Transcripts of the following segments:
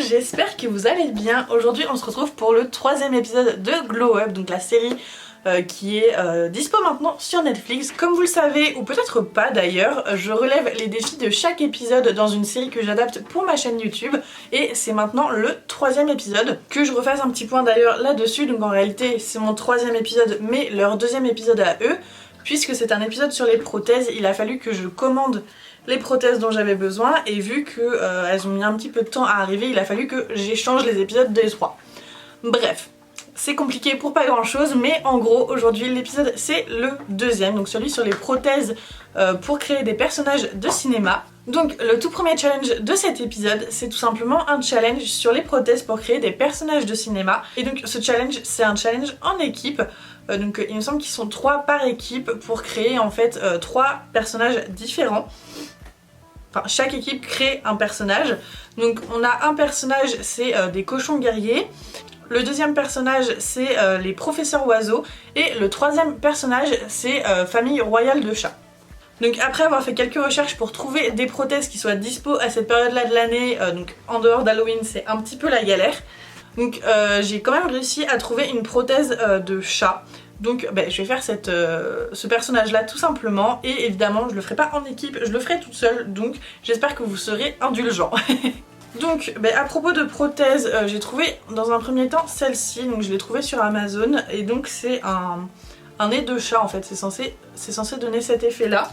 j'espère que vous allez bien. Aujourd'hui on se retrouve pour le 3e épisode de Glow Up, donc la série qui est dispo maintenant sur Netflix. Comme vous le savez, ou peut-être pas d'ailleurs, je relève les défis de chaque épisode dans une série que j'adapte pour ma chaîne YouTube. Et c'est maintenant le 3e épisode. Que je refasse un petit point d'ailleurs là-dessus, donc en réalité c'est mon 3e épisode mais leur 2e épisode à eux. Puisque c'est un épisode sur les prothèses, il a fallu que je commande les prothèses dont j'avais besoin et vu que elles ont mis un petit peu de temps à arriver, il a fallu que j'échange les épisodes des 3. Bref, c'est compliqué pour pas grand chose, mais en gros aujourd'hui l'épisode c'est le 2e, donc celui sur les prothèses pour créer des personnages de cinéma. Donc le tout premier challenge de cet épisode c'est tout simplement un challenge sur les prothèses pour créer des personnages de cinéma. Et donc ce challenge c'est un challenge en équipe. Donc il me semble qu'ils sont 3 par équipe pour créer en fait 3 personnages différents. Enfin, chaque équipe crée un personnage. Donc on a un personnage, c'est des cochons guerriers. Le deuxième personnage, c'est les professeurs oiseaux. Et le troisième personnage, c'est famille royale de chats. Donc après avoir fait quelques recherches pour trouver des prothèses qui soient dispo à cette période-là de l'année, donc en dehors d'Halloween, c'est un petit peu la galère. Donc j'ai quand même réussi à trouver une prothèse de chat. Donc je vais faire ce personnage là tout simplement. Et évidemment je le ferai pas en équipe, je le ferai toute seule. Donc j'espère que vous serez indulgents. Donc à propos de prothèses, j'ai trouvé dans un premier temps celle-ci. Donc je l'ai trouvée sur Amazon. Et donc c'est un nez de chat en fait. C'est censé donner cet effet là.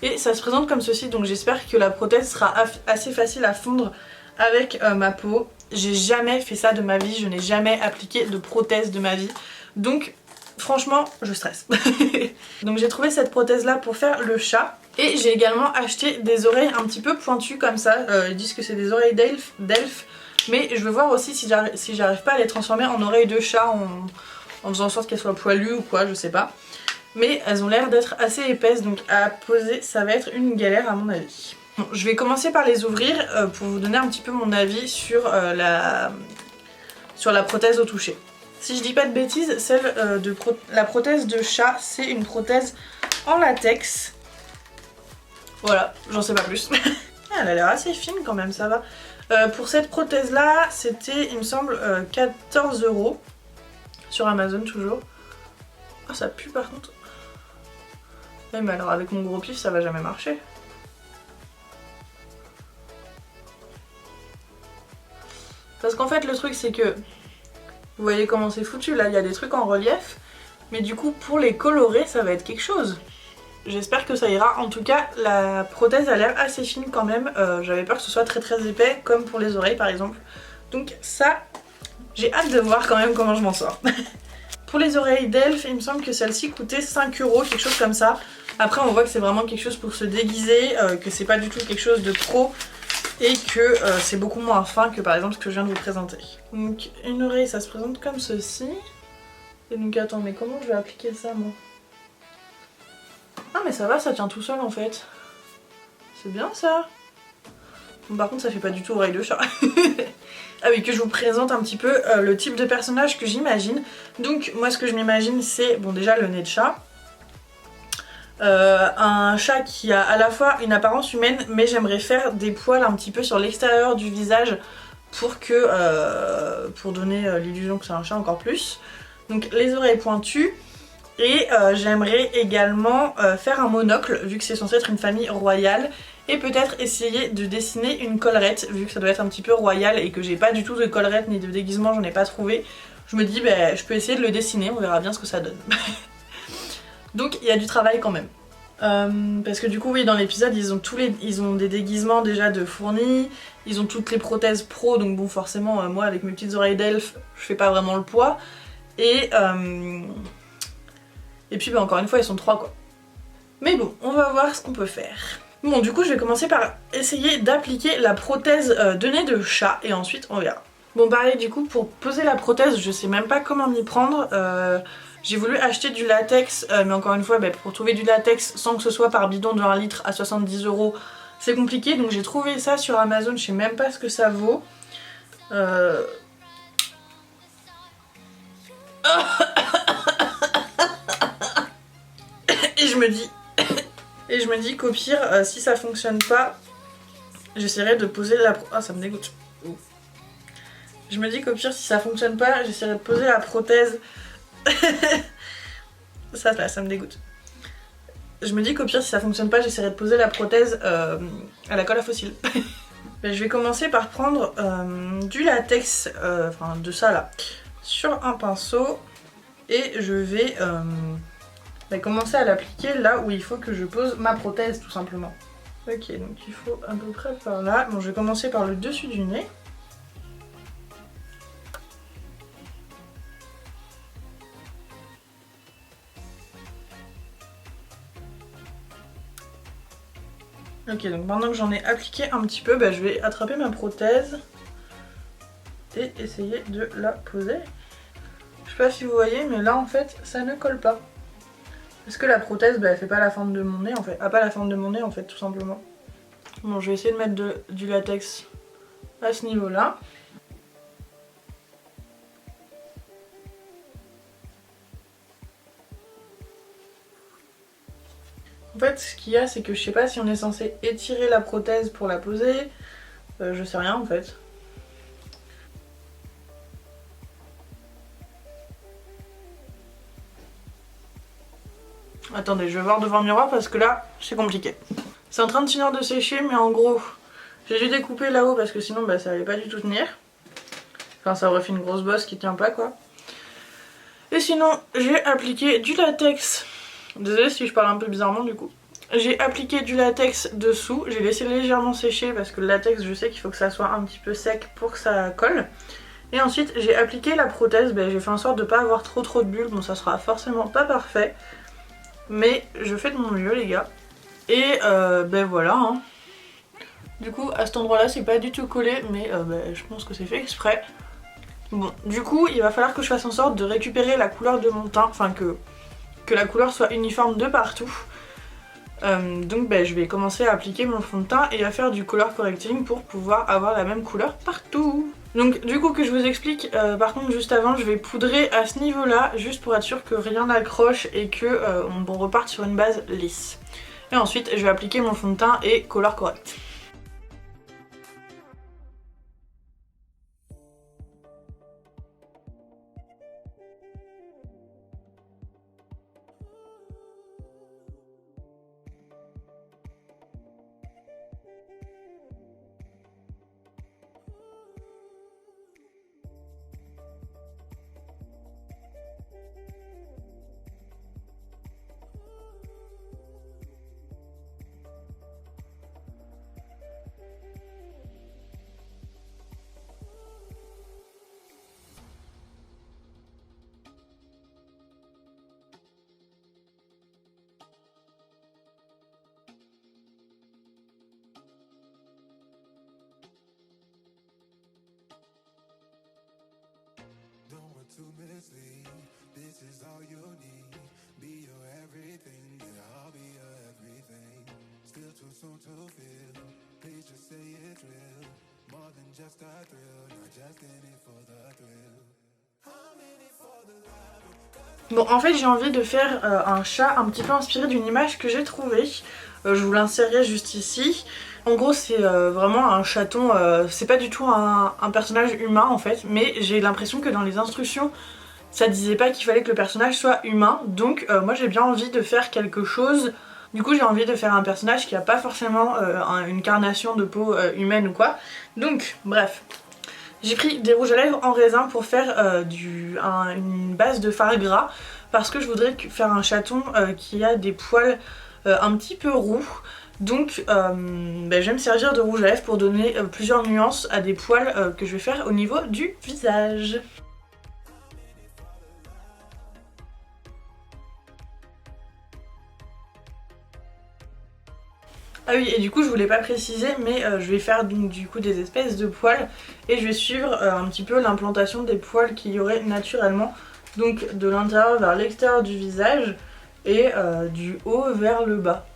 Et ça se présente comme ceci. Donc j'espère que la prothèse sera assez facile à fondre avec ma peau. J'ai jamais fait ça de ma vie, je n'ai jamais appliqué de prothèse de ma vie. Donc franchement je stresse. Donc j'ai trouvé cette prothèse là pour faire le chat. Et j'ai également acheté des oreilles un petit peu pointues comme ça. Ils disent que c'est des oreilles d'elfe. Mais je veux voir aussi si j'arrive pas à les transformer en oreilles de chat en faisant en sorte qu'elles soient poilues ou quoi, je sais pas. Mais elles ont l'air d'être assez épaisses, donc à poser ça va être une galère à mon avis. Bon, je vais commencer par les ouvrir pour vous donner un petit peu mon avis sur la prothèse au toucher. Si je dis pas de bêtises, la prothèse de chat, c'est une prothèse en latex. Voilà, j'en sais pas plus. Elle a l'air assez fine quand même, ça va. Pour cette prothèse là, c'était, il me semble, 14 € sur Amazon toujours. Ah, ça pue par contre. Mais alors avec mon gros pif, ça va jamais marcher. Parce qu'en fait le truc c'est que vous voyez comment c'est foutu là, il y a des trucs en relief, mais du coup pour les colorer ça va être quelque chose. J'espère que ça ira. En tout cas la prothèse a l'air assez fine quand même, j'avais peur que ce soit très épais comme pour les oreilles par exemple. Donc ça, j'ai hâte de voir quand même comment je m'en sors. Pour les oreilles d'elfe, il me semble que celle-ci coûtait 5 €, quelque chose comme ça. Après on voit que c'est vraiment quelque chose pour se déguiser, que c'est pas du tout quelque chose de pro. Et que c'est beaucoup moins fin que par exemple ce que je viens de vous présenter. Donc une oreille ça se présente comme ceci. Et donc attends, mais comment je vais appliquer ça moi? Ah mais ça va, ça tient tout seul en fait. C'est bien ça. Bon, par contre ça fait pas du tout oreille de chat. Ah oui, que je vous présente un petit peu le type de personnage que j'imagine. Donc moi ce que je m'imagine c'est, bon déjà le nez de chat. Un chat qui a à la fois une apparence humaine mais j'aimerais faire des poils un petit peu sur l'extérieur du visage pour donner l'illusion que c'est un chat encore plus. Donc les oreilles pointues et j'aimerais également faire un monocle vu que c'est censé être une famille royale et peut-être essayer de dessiner une collerette vu que ça doit être un petit peu royal et que j'ai pas du tout de collerette ni de déguisement, j'en ai pas trouvé. Je me dis je peux essayer de le dessiner, on verra bien ce que ça donne. Donc il y a du travail quand même. Parce que du coup oui dans l'épisode ils ont des déguisements déjà de fournis, ils ont toutes les prothèses pro donc bon forcément moi avec mes petites oreilles d'elfe je fais pas vraiment le poids. Et puis encore une fois ils sont 3 quoi. Mais bon on va voir ce qu'on peut faire. Bon du coup je vais commencer par essayer d'appliquer la prothèse de nez de chat et ensuite on verra. Bon pareil du coup pour poser la prothèse je sais même pas comment m'y prendre. J'ai voulu acheter du latex, mais encore une fois, pour trouver du latex sans que ce soit par bidon de 1 litre à 70 €, c'est compliqué. Donc j'ai trouvé ça sur Amazon, je sais même pas ce que ça vaut. Et je me dis qu'au pire, si ça fonctionne pas, j'essaierai de poser la... Ah ça me dégoûte. Je me dis qu'au pire si ça fonctionne pas, j'essaierai de poser la prothèse. Ça là, ça me dégoûte. Je me dis qu'au pire si ça fonctionne pas, j'essaierai de poser la prothèse à la colle à fossiles. Je vais commencer par prendre du latex, enfin de ça là, sur un pinceau. Et je vais commencer à l'appliquer là où il faut que je pose ma prothèse tout simplement. Ok, donc il faut à peu près par là. Bon, je vais commencer par le dessus du nez. Ok, donc maintenant que j'en ai appliqué un petit peu, je vais attraper ma prothèse et essayer de la poser. Je sais pas si vous voyez, mais là en fait ça ne colle pas. Parce que la prothèse elle fait pas la forme de mon nez en fait. Ah, pas la forme de mon nez en fait, tout simplement. Bon, je vais essayer de mettre du latex à ce niveau là. En fait, ce qu'il y a, c'est que je sais pas si on est censé étirer la prothèse pour la poser. Je sais rien en fait. Attendez, je vais voir devant le miroir parce que là, c'est compliqué. C'est en train de finir de sécher, mais en gros, j'ai dû découper là-haut parce que sinon ça allait pas du tout tenir. Enfin, ça aurait fait une grosse bosse qui tient pas quoi. Et sinon, j'ai appliqué du latex. Désolée si je parle un peu bizarrement du coup. J'ai appliqué du latex dessous, j'ai laissé légèrement sécher parce que le latex, je sais qu'il faut que ça soit un petit peu sec pour que ça colle. Et ensuite, j'ai appliqué la prothèse, j'ai fait en sorte de pas avoir trop de bulles, bon ça sera forcément pas parfait. Mais je fais de mon mieux les gars. Et voilà. Hein. Du coup, à cet endroit-là, c'est pas du tout collé, mais je pense que c'est fait exprès. Bon, du coup, il va falloir que je fasse en sorte de récupérer la couleur de mon teint, enfin que la couleur soit uniforme de partout. Donc je vais commencer à appliquer mon fond de teint et à faire du color correcting pour pouvoir avoir la même couleur partout. Donc du coup que je vous explique, par contre juste avant je vais poudrer à ce niveau là, juste pour être sûr que rien n'accroche et que on reparte sur une base lisse. Et ensuite je vais appliquer mon fond de teint et color correct. To mislead, this is all you need. Be your everything, yeah, I'll be your everything. Still too soon to feel, please just say it's real. More than just a thrill, not just in it for the thrill. I'm in it for the love. Bon, en fait, j'ai envie de faire un chat un petit peu inspiré d'une image que j'ai trouvée. Je vous l'insérerai juste ici. En gros c'est vraiment un chaton, c'est pas du tout un personnage humain en fait, mais j'ai l'impression que dans les instructions ça disait pas qu'il fallait que le personnage soit humain, donc moi j'ai bien envie de faire quelque chose. Du coup j'ai envie de faire un personnage qui a pas forcément une carnation de peau humaine ou quoi. Donc bref, j'ai pris des rouges à lèvres en raisin pour faire une base de fard gras, parce que je voudrais faire un chaton qui a des poils un petit peu roux. Donc je vais me servir de rouge à lèvres pour donner plusieurs nuances à des poils que je vais faire au niveau du visage. Ah oui, et du coup je voulais pas préciser, mais je vais faire donc du coup des espèces de poils et je vais suivre un petit peu l'implantation des poils qu'il y aurait naturellement, donc de l'intérieur vers l'extérieur du visage et du haut vers le bas.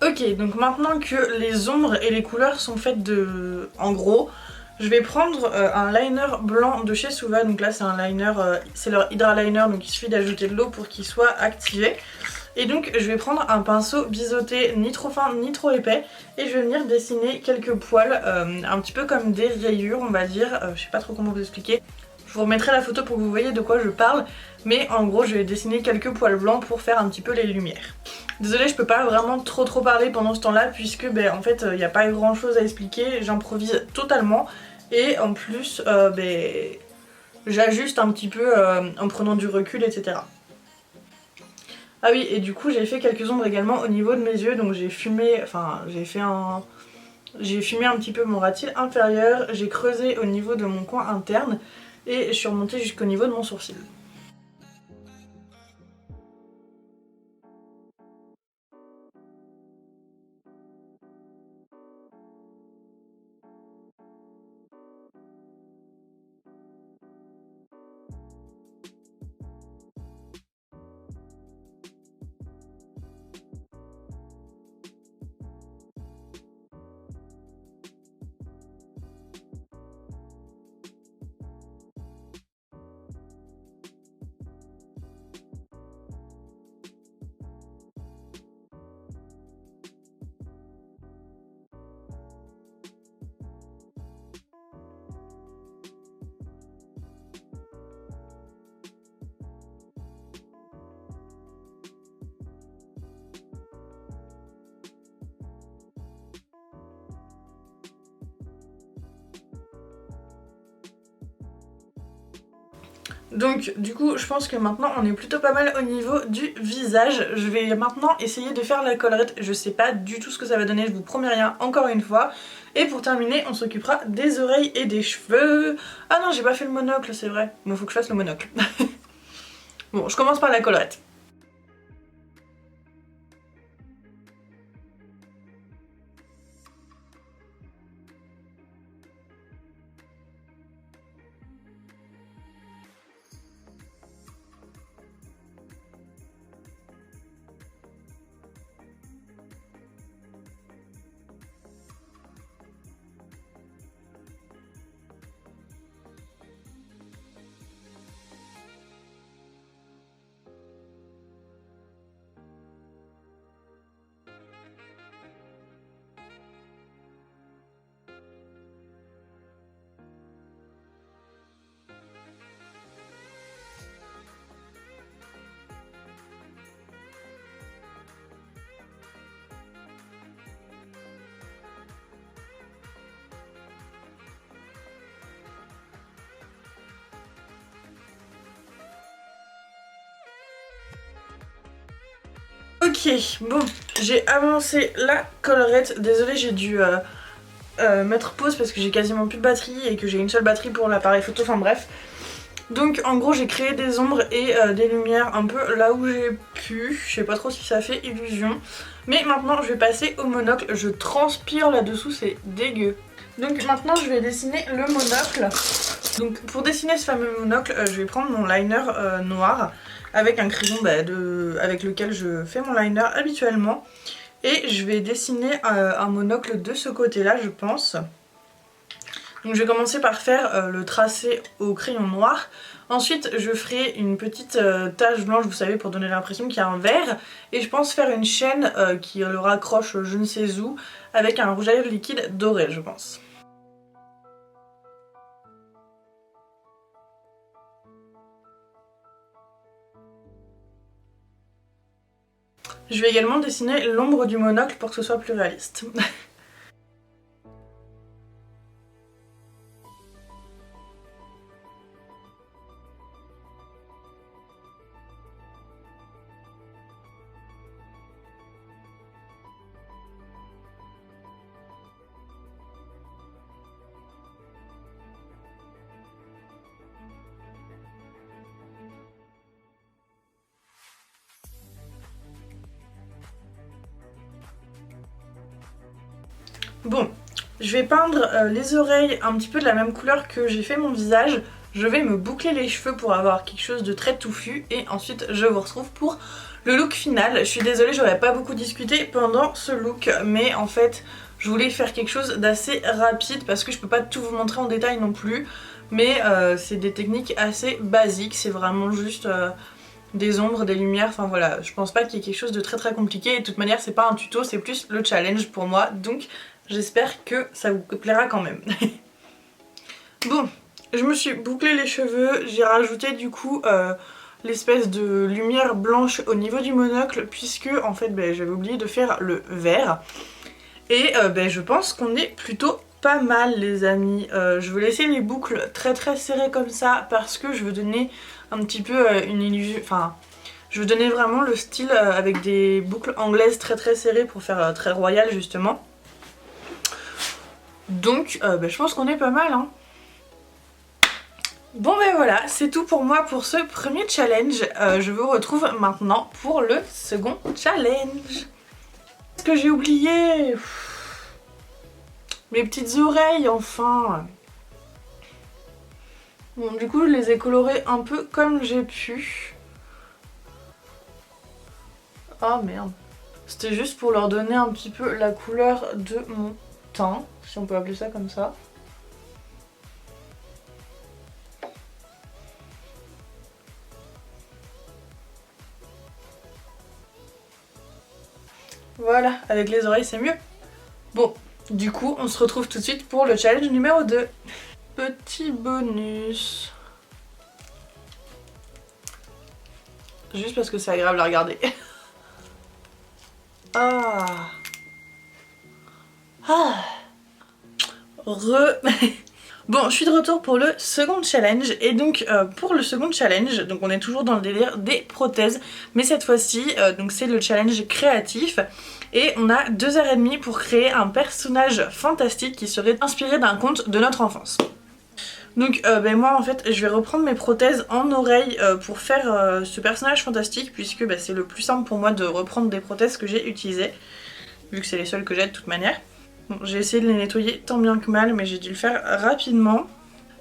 Ok, donc maintenant que les ombres et les couleurs sont faites de... En gros, je vais prendre un liner blanc de chez Suva. Donc là c'est un liner, c'est leur Hydra Liner, donc il suffit d'ajouter de l'eau pour qu'il soit activé. Et donc je vais prendre un pinceau biseauté ni trop fin ni trop épais et je vais venir dessiner quelques poils, un petit peu comme des rayures on va dire, je sais pas trop comment vous expliquer. Je vous remettrai la photo pour que vous voyez de quoi je parle, mais en gros je vais dessiner quelques poils blancs pour faire un petit peu les lumières. Désolée, je peux pas vraiment trop parler pendant ce temps-là puisque en fait il n'y a pas grand chose à expliquer, j'improvise totalement et en plus j'ajuste un petit peu en prenant du recul, etc. Ah oui, et du coup j'ai fait quelques ombres également au niveau de mes yeux, donc j'ai fumé, enfin j'ai fumé un petit peu mon ras de cils inférieur, j'ai creusé au niveau de mon coin interne et je suis remontée jusqu'au niveau de mon sourcil. Donc du coup je pense que maintenant on est plutôt pas mal au niveau du visage. Je vais maintenant essayer de faire la collerette, je sais pas du tout ce que ça va donner, je vous promets rien encore une fois. Et pour terminer on s'occupera des oreilles et des cheveux. Ah non j'ai pas fait le monocle, c'est vrai, mais faut que je fasse le monocle. Bon je commence par la collerette. Ok, bon, j'ai avancé la collerette. Désolée, j'ai dû mettre pause parce que j'ai quasiment plus de batterie et que j'ai une seule batterie pour l'appareil photo, enfin bref. Donc en gros j'ai créé des ombres et des lumières un peu là où j'ai pu. Je sais pas trop si ça fait illusion. Mais maintenant je vais passer au monocle. Je transpire là-dessous, c'est dégueu. Donc maintenant je vais dessiner le monocle. Donc pour dessiner ce fameux monocle, je vais prendre mon liner noir avec un crayon avec lequel je fais mon liner habituellement. Et je vais dessiner un monocle de ce côté-là, je pense. Donc je vais commencer par faire le tracé au crayon noir. Ensuite je ferai une petite tache blanche, vous savez, pour donner l'impression qu'il y a un vert. Et je pense faire une chaîne qui le raccroche je ne sais où avec un rouge à lèvres liquide doré, je pense. Je vais également dessiner l'ombre du monocle pour que ce soit plus réaliste. Bon, je vais peindre les oreilles un petit peu de la même couleur que j'ai fait mon visage. Je vais me boucler les cheveux pour avoir quelque chose de très touffu et ensuite je vous retrouve pour le look final. Je suis désolée, j'aurais pas beaucoup discuté pendant ce look, mais en fait je voulais faire quelque chose d'assez rapide parce que je peux pas tout vous montrer en détail non plus. Mais c'est des techniques assez basiques, c'est vraiment juste des ombres, des lumières, enfin voilà. Je pense pas qu'il y ait quelque chose de très compliqué et de toute manière c'est pas un tuto, c'est plus le challenge pour moi. Donc j'espère que ça vous plaira quand même. Bon, je me suis bouclé les cheveux, j'ai rajouté du coup l'espèce de lumière blanche au niveau du monocle puisque en fait j'avais oublié de faire le vert. Et je pense qu'on est plutôt pas mal les amis. Je veux laisser les boucles très serrées comme ça parce que je veux donner un petit peu une illusion, enfin je veux donner vraiment le style avec des boucles anglaises très serrées pour faire très royal justement. Donc je pense qu'on est pas mal hein. Bon voilà, c'est tout pour moi pour ce premier challenge. Je vous retrouve maintenant pour le second challenge. Qu'est-ce que j'ai oublié? Mes petites oreilles enfin. Bon du coup je les ai colorées un peu comme j'ai pu. Oh merde. C'était juste pour leur donner un petit peu la couleur de mon teint, si on peut appeler ça comme ça. Voilà, avec les oreilles c'est mieux. Bon, du coup on se retrouve tout de suite pour le challenge numéro 2. Petit bonus. Juste parce que c'est agréable à regarder. Ah. Ah. Bon, je suis de retour pour le second challenge et donc pour le second challenge, donc on est toujours dans le délire des prothèses, mais cette fois-ci, donc c'est le challenge créatif et on a 2h30 pour créer un personnage fantastique qui serait inspiré d'un conte de notre enfance. Donc moi en fait je vais reprendre mes prothèses en oreille pour faire ce personnage fantastique puisque c'est le plus simple pour moi de reprendre des prothèses que j'ai utilisées, vu que c'est les seules que j'ai de toute manière. Bon, j'ai essayé de les nettoyer tant bien que mal mais j'ai dû le faire rapidement.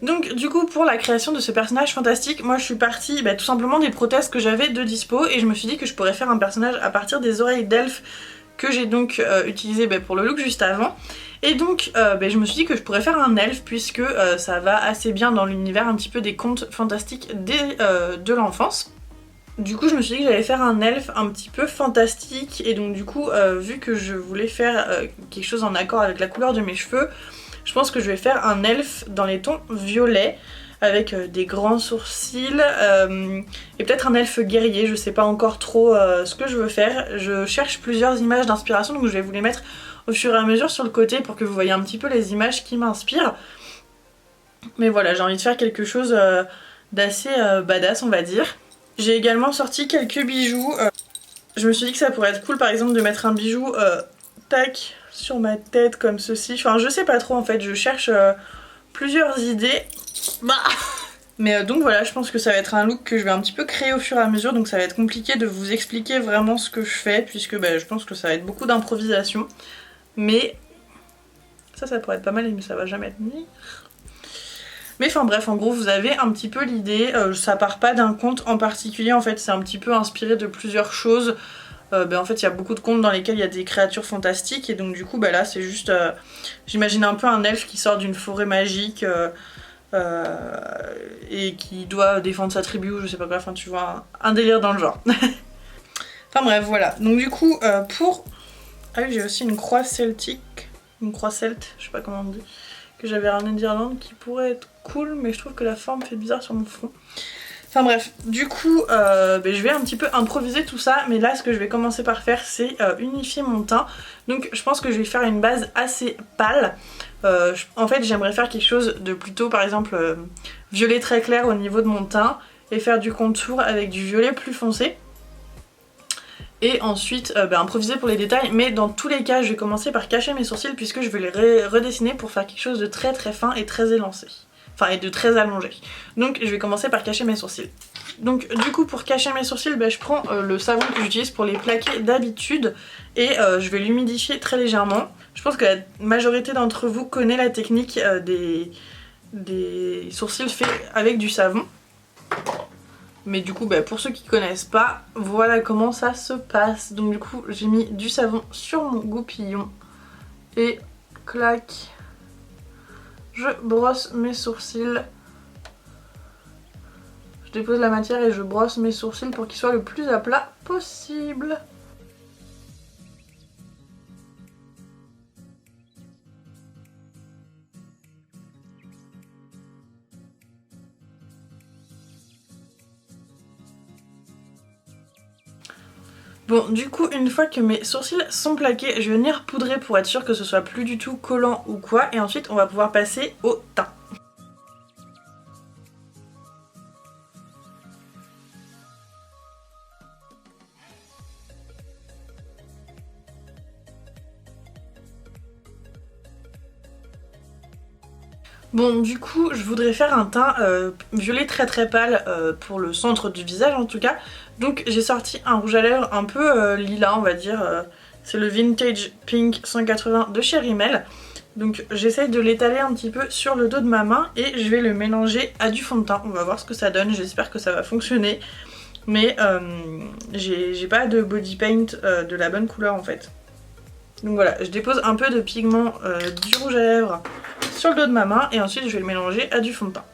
Donc du coup pour la création de ce personnage fantastique, moi je suis partie tout simplement des prothèses que j'avais de dispo et je me suis dit que je pourrais faire un personnage à partir des oreilles d'elfe que j'ai donc utilisé pour le look juste avant. Et donc je me suis dit que je pourrais faire un elfe puisque ça va assez bien dans l'univers un petit peu des contes fantastiques de l'enfance. Du coup je me suis dit que j'allais faire un elfe un petit peu fantastique et donc du coup vu que je voulais faire quelque chose en accord avec la couleur de mes cheveux, je pense que je vais faire un elfe dans les tons violets avec des grands sourcils et peut-être un elfe guerrier, je sais pas encore trop ce que je veux faire. Je cherche plusieurs images d'inspiration donc je vais vous les mettre au fur et à mesure sur le côté pour que vous voyez un petit peu les images qui m'inspirent. Mais voilà, j'ai envie de faire quelque chose d'assez badass on va dire. J'ai également sorti quelques bijoux. Je me suis dit que ça pourrait être cool par exemple de mettre un bijou tac sur ma tête comme ceci. Enfin je sais pas trop en fait, je cherche plusieurs idées. Mais donc voilà, je pense que ça va être un look que je vais un petit peu créer au fur et à mesure, donc ça va être compliqué de vous expliquer vraiment ce que je fais puisque je pense que ça va être beaucoup d'improvisation. Mais ça pourrait être pas mal mais ça va jamais tenir. Mais enfin bref, en gros vous avez un petit peu l'idée, ça part pas d'un conte en particulier en fait, c'est un petit peu inspiré de plusieurs choses. En fait il y a beaucoup de contes dans lesquels il y a des créatures fantastiques et donc du coup là c'est juste, j'imagine un peu un elfe qui sort d'une forêt magique et qui doit défendre sa tribu ou je sais pas quoi, enfin tu vois un délire dans le genre. Enfin bref voilà, donc du coup pour... Ah oui j'ai aussi une croix celtique, une croix celte, je sais pas comment on dit, que j'avais ramené d'Irlande qui pourrait être cool mais je trouve que la forme fait bizarre sur mon front. Enfin bref, du coup je vais un petit peu improviser tout ça, mais là ce que je vais commencer par faire c'est unifier mon teint. Donc je pense que je vais faire une base assez pâle. En fait j'aimerais faire quelque chose de plutôt par exemple violet très clair au niveau de mon teint et faire du contour avec du violet plus foncé. Et ensuite improviser pour les détails, mais dans tous les cas je vais commencer par cacher mes sourcils puisque je vais les redessiner pour faire quelque chose de très très fin et très élancé. Enfin, et de très allongé. Donc je vais commencer par cacher mes sourcils. Donc du coup pour cacher mes sourcils, je prends le savon que j'utilise pour les plaquer d'habitude et je vais l'humidifier très légèrement. Je pense que la majorité d'entre vous connaît la technique des sourcils faits avec du savon. Mais du coup pour ceux qui connaissent pas, voilà comment ça se passe. Donc du coup j'ai mis du savon sur mon goupillon et clac, je brosse mes sourcils. Je dépose la matière et je brosse mes sourcils pour qu'ils soient le plus à plat possible. Bon, du coup, une fois que mes sourcils sont plaqués, je vais venir poudrer pour être sûr que ce soit plus du tout collant ou quoi. Et ensuite, on va pouvoir passer au teint. Bon, du coup, je voudrais faire un teint violet très très pâle pour le centre du visage en tout cas. Donc j'ai sorti un rouge à lèvres un peu lilas, on va dire. C'est le Vintage Pink 180 de chez Rimmel. Donc j'essaye de l'étaler un petit peu sur le dos de ma main et je vais le mélanger à du fond de teint. On va voir ce que ça donne, j'espère que ça va fonctionner. Mais j'ai pas de body paint de la bonne couleur en fait. Donc voilà, je dépose un peu de pigment du rouge à lèvres sur le dos de ma main et ensuite je vais le mélanger à du fond de teint.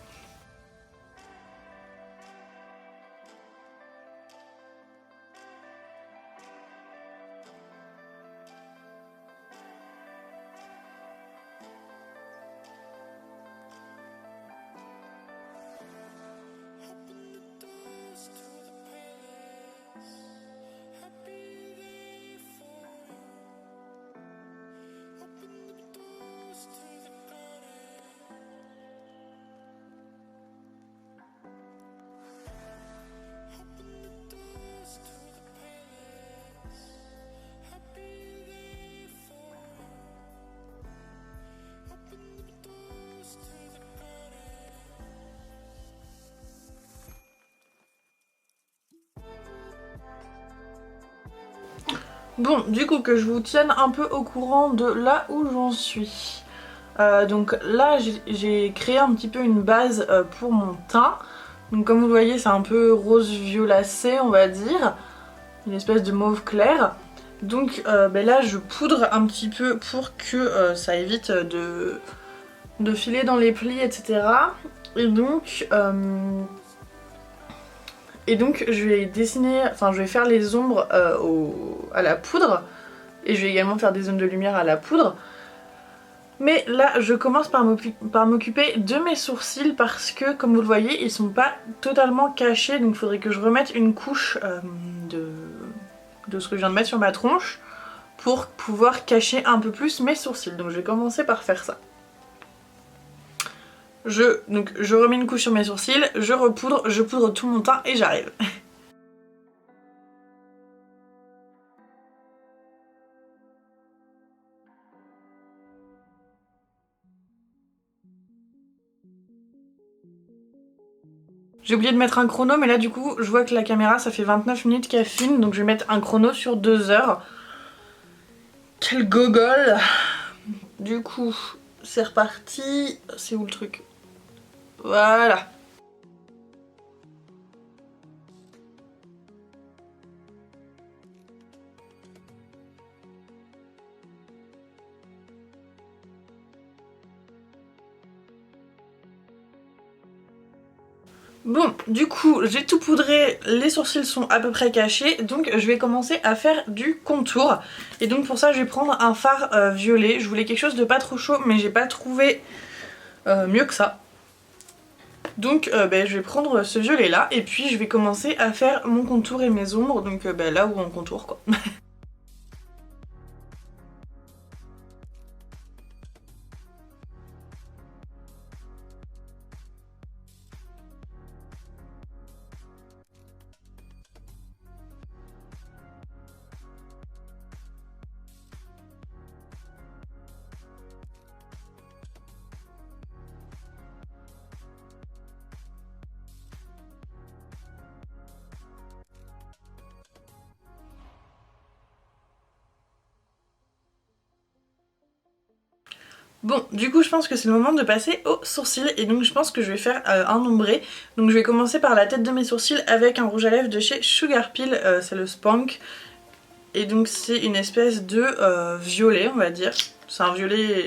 Bon, du coup que je vous tienne un peu au courant de là où j'en suis. Donc là j'ai créé un petit peu une base pour mon teint. Donc comme vous le voyez c'est un peu rose violacé on va dire. Une espèce de mauve clair. Donc là je poudre un petit peu pour que ça évite de filer dans les plis etc. Et donc je vais dessiner, enfin je vais faire les ombres à la poudre et je vais également faire des zones de lumière à la poudre. Mais là je commence par m'occuper de mes sourcils parce que comme vous le voyez ils sont pas totalement cachés, donc il faudrait que je remette une couche de ce que je viens de mettre sur ma tronche pour pouvoir cacher un peu plus mes sourcils. Donc je vais commencer par faire ça. Je remets une couche sur mes sourcils, je poudre tout mon teint et j'arrive. J'ai oublié de mettre un chrono mais là du coup je vois que la caméra ça fait 29 minutes qu'elle filme donc je vais mettre un chrono sur 2 heures. Quel gogol! Du coup c'est reparti. C'est où le truc? Voilà. Bon, du coup, j'ai tout poudré, les sourcils sont à peu près cachés, donc je vais commencer à faire du contour. Et donc pour ça, je vais prendre un fard violet. Je voulais quelque chose de pas trop chaud, mais j'ai pas trouvé mieux que ça. Donc je vais prendre ce violet là et puis je vais commencer à faire mon contour et mes ombres, donc là où on contourne quoi. Bon, du coup je pense que c'est le moment de passer aux sourcils et donc je pense que je vais faire un ombré. Donc je vais commencer par la tête de mes sourcils avec un rouge à lèvres de chez Sugar Pill, c'est le Spank. Et donc c'est une espèce de violet on va dire, c'est un violet,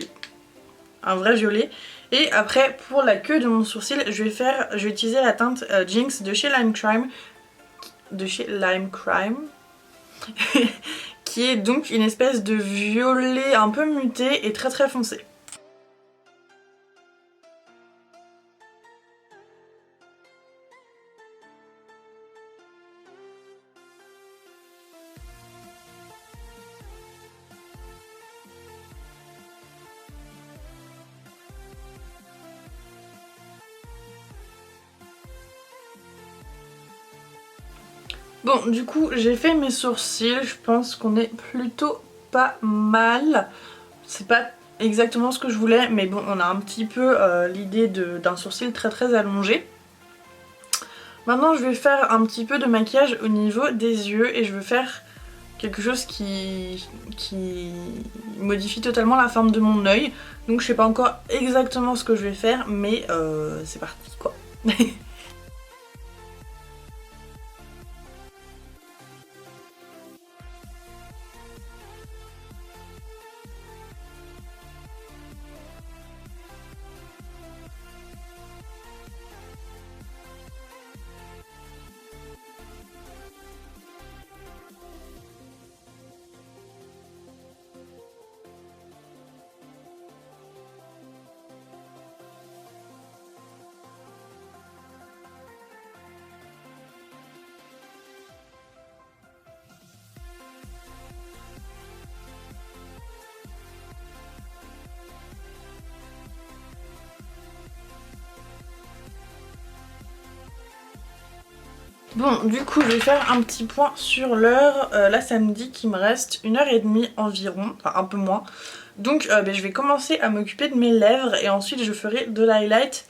un vrai violet. Et après pour la queue de mon sourcil je vais utiliser la teinte Jinx de chez Lime Crime. Qui est donc une espèce de violet un peu muté et très très foncé. Bon, du coup, j'ai fait mes sourcils, je pense qu'on est plutôt pas mal. C'est pas exactement ce que je voulais, mais bon, on a un petit peu l'idée d'un sourcil très très allongé. Maintenant, je vais faire un petit peu de maquillage au niveau des yeux et je veux faire quelque chose qui modifie totalement la forme de mon œil. Donc je sais pas encore exactement ce que je vais faire, mais c'est parti quoi. Bon, du coup, je vais faire un petit point sur l'heure. Là, ça me dit qu'il me reste 1h30 environ, enfin un peu moins. Donc, je vais commencer à m'occuper de mes lèvres et ensuite je ferai de l'highlight.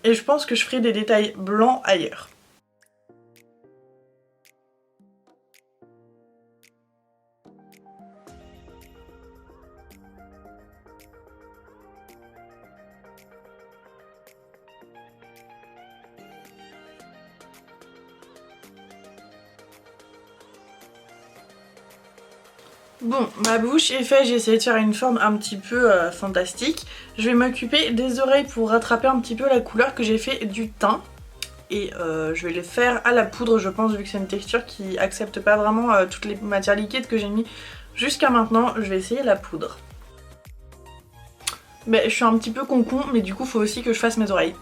Et je pense que je ferai des détails blancs ailleurs. Bon, ma bouche est faite, j'ai essayé de faire une forme un petit peu fantastique. Je vais m'occuper des oreilles pour rattraper un petit peu la couleur que j'ai fait du teint. Et je vais les faire à la poudre je pense, vu que c'est une texture qui accepte pas vraiment toutes les matières liquides que j'ai mis jusqu'à maintenant. Je vais essayer la poudre. Mais je suis un petit peu concon, mais du coup faut aussi que je fasse mes oreilles.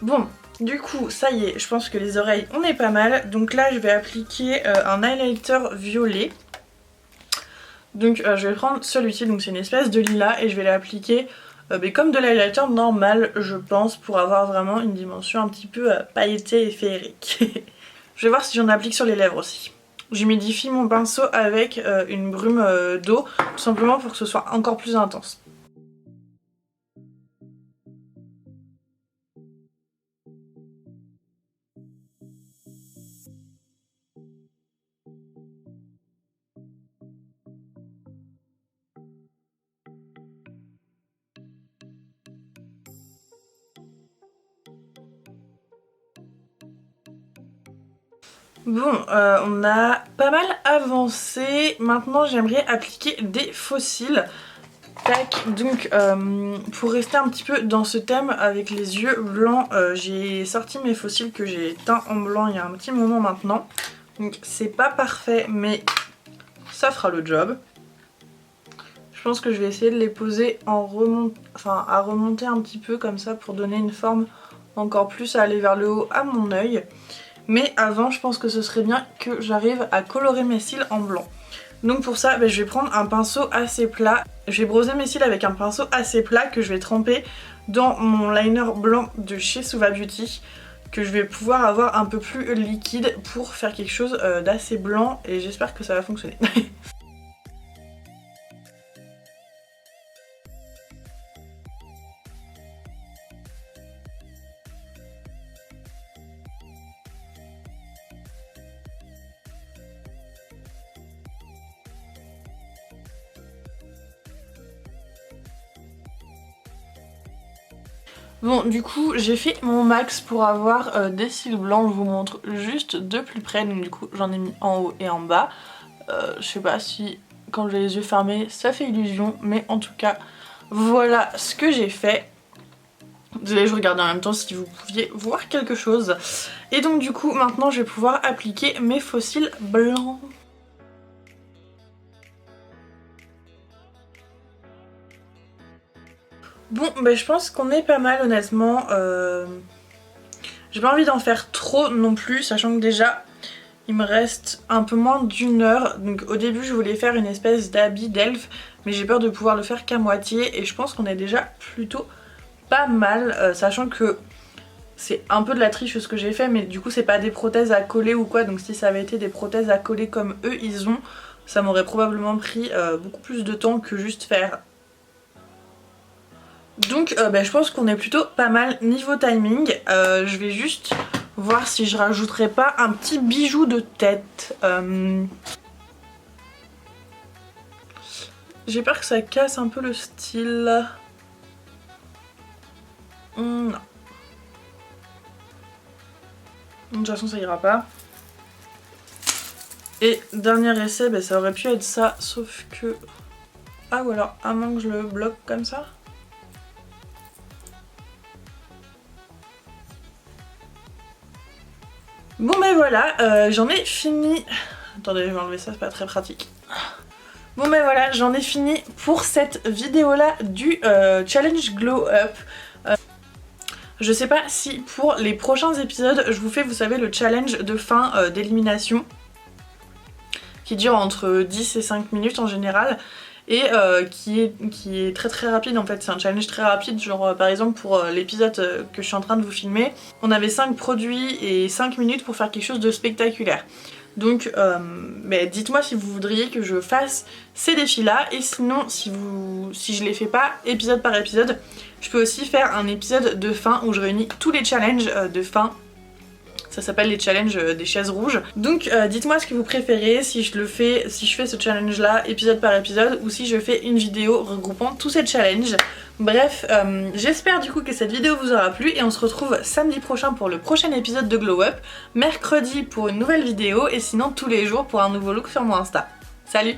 Bon, du coup, ça y est, je pense que les oreilles, on est pas mal. Donc là, je vais appliquer un highlighter violet. Donc je vais prendre celui-ci, donc c'est une espèce de lilas, et je vais l'appliquer comme de l'highlighter normal, je pense, pour avoir vraiment une dimension un petit peu pailletée et féerique. Je vais voir si j'en applique sur les lèvres aussi. J'humidifie mon pinceau avec une brume d'eau, tout simplement pour que ce soit encore plus intense. Bon, on a pas mal avancé. Maintenant, j'aimerais appliquer des faux cils. Tac, donc pour rester un petit peu dans ce thème avec les yeux blancs, j'ai sorti mes faux cils que j'ai teints en blanc il y a un petit moment maintenant. Donc c'est pas parfait mais ça fera le job. Je pense que je vais essayer de les poser à remonter un petit peu comme ça pour donner une forme encore plus à aller vers le haut à mon œil. Mais avant je pense que ce serait bien que j'arrive à colorer mes cils en blanc. Donc pour ça je vais prendre un pinceau assez plat. Je vais broser mes cils avec un pinceau assez plat que je vais tremper dans mon liner blanc de chez Suva Beauty, que je vais pouvoir avoir un peu plus liquide pour faire quelque chose d'assez blanc et j'espère que ça va fonctionner. Bon, du coup j'ai fait mon max pour avoir des cils blancs, je vous montre juste de plus près, donc du coup j'en ai mis en haut et en bas. Je sais pas si quand j'ai les yeux fermés ça fait illusion, mais en tout cas voilà ce que j'ai fait. Désolée, je regardais en même temps si vous pouviez voir quelque chose. Et donc du coup maintenant je vais pouvoir appliquer mes faux cils blancs. Bon, je pense qu'on est pas mal honnêtement. J'ai pas envie d'en faire trop non plus, sachant que déjà il me reste un peu moins d'1 heure. Donc au début je voulais faire une espèce d'habit d'elfe, mais j'ai peur de pouvoir le faire qu'à moitié. Et je pense qu'on est déjà plutôt pas mal, sachant que c'est un peu de la triche ce que j'ai fait, mais du coup c'est pas des prothèses à coller ou quoi. Donc si ça avait été des prothèses à coller comme eux ils ont, ça m'aurait probablement pris beaucoup plus de temps que juste faire. Donc je pense qu'on est plutôt pas mal niveau timing. Je vais juste voir si je rajouterai pas un petit bijou de tête. J'ai peur que ça casse un peu le style. Non. De toute façon ça ira pas. Et dernier essai, ça aurait pu être ça, sauf que... Ah ou alors à moins que je le bloque comme ça. Bon voilà, j'en ai fini. Attendez, je vais enlever ça, c'est pas très pratique. Bon voilà, j'en ai fini pour cette vidéo là du challenge Glow Up. Je sais pas si pour les prochains épisodes je vous fais, vous savez, le challenge de fin d'élimination qui dure entre 10 et 5 minutes en général. Et qui est très rapide en fait, c'est un challenge très rapide, genre par exemple pour l'épisode que je suis en train de vous filmer, on avait 5 produits et 5 minutes pour faire quelque chose de spectaculaire. Donc dites-moi si vous voudriez que je fasse ces défis là, et sinon si je les fais pas épisode par épisode, je peux aussi faire un épisode de fin où je réunis tous les challenges de fin. Ça s'appelle les challenges des chaises rouges. Donc dites-moi ce que vous préférez, si je fais ce challenge là épisode par épisode, ou si je fais une vidéo regroupant tous ces challenges. Bref, j'espère du coup que cette vidéo vous aura plu et on se retrouve samedi prochain pour le prochain épisode de Glow Up, mercredi pour une nouvelle vidéo et sinon tous les jours pour un nouveau look sur mon Insta. Salut.